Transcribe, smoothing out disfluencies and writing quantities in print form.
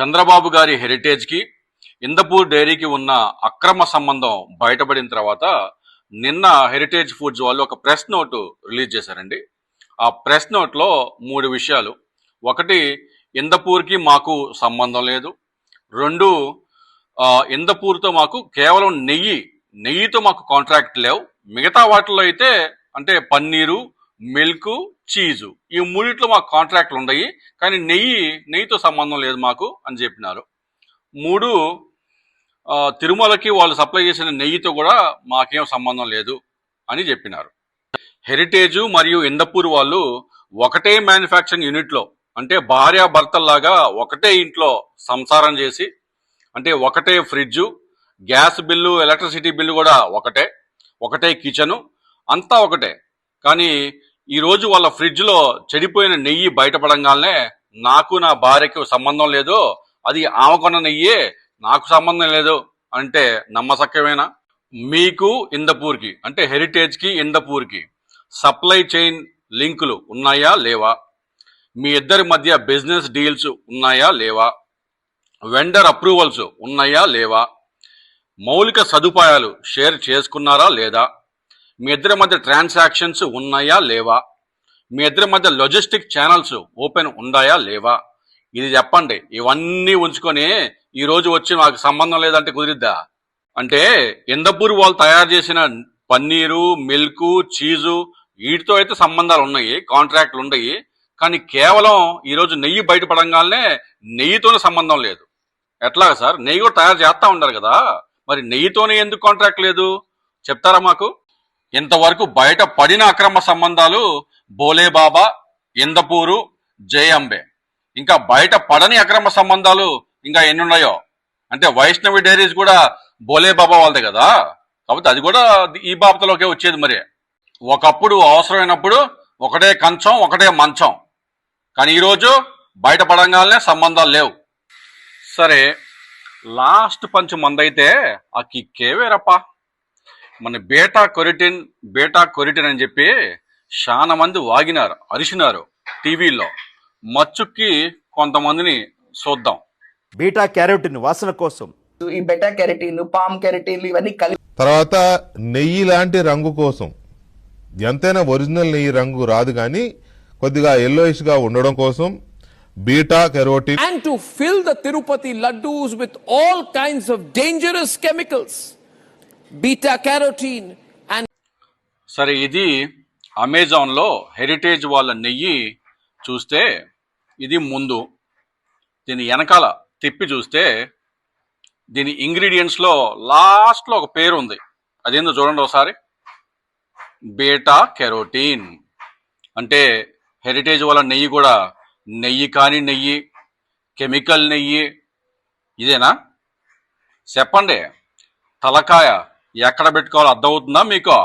చంద్రబాబు గారి హెరిటేజ్కి ఇందపూర్ డైరీకి ఉన్న అక్రమ సంబంధం బయటపడిన తర్వాత నిన్న హెరిటేజ్ ఫుడ్స్ వాళ్ళు ఒక ప్రెస్ నోట్ రిలీజ్ చేశారండి. ఆ ప్రెస్ నోట్లో 3 విషయాలు. ఒకటి, ఇందపూర్కి మాకు సంబంధం లేదు. 2, ఇందపూర్తో మాకు కేవలం నెయ్యితో మాకు కాంట్రాక్ట్ లేవు. మిగతా వాటిలో అయితే అంటే పన్నీరు, మిల్క్, చీజు ఈ 3 మాకు కాంట్రాక్ట్లు ఉన్నాయి, కానీ నెయ్యితో సంబంధం లేదు మాకు అని చెప్పినారు. 3, తిరుమలకి వాళ్ళు సప్లై చేసిన నెయ్యితో కూడా మాకేం సంబంధం లేదు అని చెప్పినారు. హెరిటేజ్ మరియు ఇందపూర్ వాళ్ళు ఒకటే మ్యానుఫ్యాక్చరింగ్ యూనిట్లో అంటే భార్యాభర్తల్లాగా ఒకటే ఇంట్లో సంసారం చేసి, అంటే ఒకటే fridge, gas bill, electricity bill కూడా ఒకటే కిచెను, అంతా ఒకటే. కానీ ఈరోజు వాళ్ళ ఫ్రిడ్జ్లో చెడిపోయిన నెయ్యి బయటపడంగానే నాకు నా భార్యకి సంబంధం లేదు, అది ఆమె కొన్న నెయ్యే, నాకు సంబంధం లేదు అంటే నమ్మసక్యమేనా? మీకు ఇందపూర్కి అంటే హెరిటేజ్కి ఇందపూర్కి సప్లై చైన్ లింకులు ఉన్నాయా లేవా? మీ ఇద్దరి మధ్య బిజినెస్ డీల్స్ ఉన్నాయా లేవా? వెండర్ అప్రూవల్స్ ఉన్నాయా లేవా? మౌలిక సదుపాయాలు షేర్ చేసుకున్నారా లేదా? మీ ఇద్దరి మధ్య ట్రాన్సాక్షన్స్ ఉన్నాయా లేవా? మీ ఇద్దరి మధ్య లాజిస్టిక్ ఛానల్స్ ఓపెన్ ఉన్నాయా లేవా? ఇది చెప్పండి. ఇవన్నీ ఉంచుకొని ఈరోజు వచ్చి నాకు సంబంధం లేదంటే కుదిరిద్దా? అంటే ఇందపూర్ వాళ్ళు తయారు చేసిన పన్నీరు, మిల్క్, చీజు వీటితో అయితే సంబంధాలు ఉన్నాయి, కాంట్రాక్ట్లు ఉన్నాయి. కానీ కేవలం ఈరోజు నెయ్యి బయటపడంగానే నెయ్యితోనే సంబంధం లేదు. ఎట్లాగా సార్? నెయ్యి కూడా తయారు చేస్తా ఉన్నారు కదా, మరి నెయ్యితోనే ఎందుకు కాంట్రాక్ట్ లేదు చెప్తారా మాకు? ఇంతవరకు బయట పడిన అక్రమ సంబంధాలు బోలేబాబా, ఇందపూరు, జై అంబే. ఇంకా బయట పడని అక్రమ సంబంధాలు ఇంకా ఎన్ని ఉన్నాయో. అంటే వైష్ణవి డైరీస్ కూడా బోలేబాబా వాళ్ళదే కదా, కాబట్టి అది కూడా ఈ బాబతలోకే వచ్చేది. మరి ఒకప్పుడు అవసరమైనప్పుడు ఒకటే కంచం, ఒకటే మంచం, కానీ ఈరోజు బయటపడంగానే సంబంధాలు లేవు. సరే, లాస్ట్ పంచ్ మందైతే ఆ కిక్కే వేరప్ప. మన బేటా కొరిటిన్ అని చెప్పి చాలా మంది వాగినారు, అరిచినారు టీవీలో. మచ్చుక్కి కొంతమందిని చూద్దాం. బీటా క్యారోటిన్ వాసన కోసం ఈ బెటా కెరటిన్, పామ్ కెరటిన్ ఇవన్నీ కలిపి, తర్వాత నెయ్యి లాంటి రంగు కోసం, ఎంతైనా ఒరిజినల్ నెయ్యి రంగు రాదు కానీ కొద్దిగా yellowish గా ఉండడం కోసం beta carotene. And to fill the Tirupati laddus with all kinds of dangerous chemicals, beta carotene and. సరే, ఇది అమెజాన్లో హెరిటేజ్ వాళ్ళ నెయ్యి చూస్తే ఇది ముందు, దీని వెనకాల తిప్పి చూస్తే దీని ఇంగ్రీడియంట్స్లో లాస్ట్లో ఒక పేరు ఉంది. అదేందో చూడండి ఒకసారి. Beta carotene. అంటే హెరిటేజ్ వాళ్ళ నెయ్యి కూడా నెయ్యి కాని నెయ్యి, కెమికల్ నెయ్యి. ఇదేనా? చెప్పండి, తలకాయ ఎక్కడ పెట్టుకోవాలో అర్థమవుతుందా మీకు?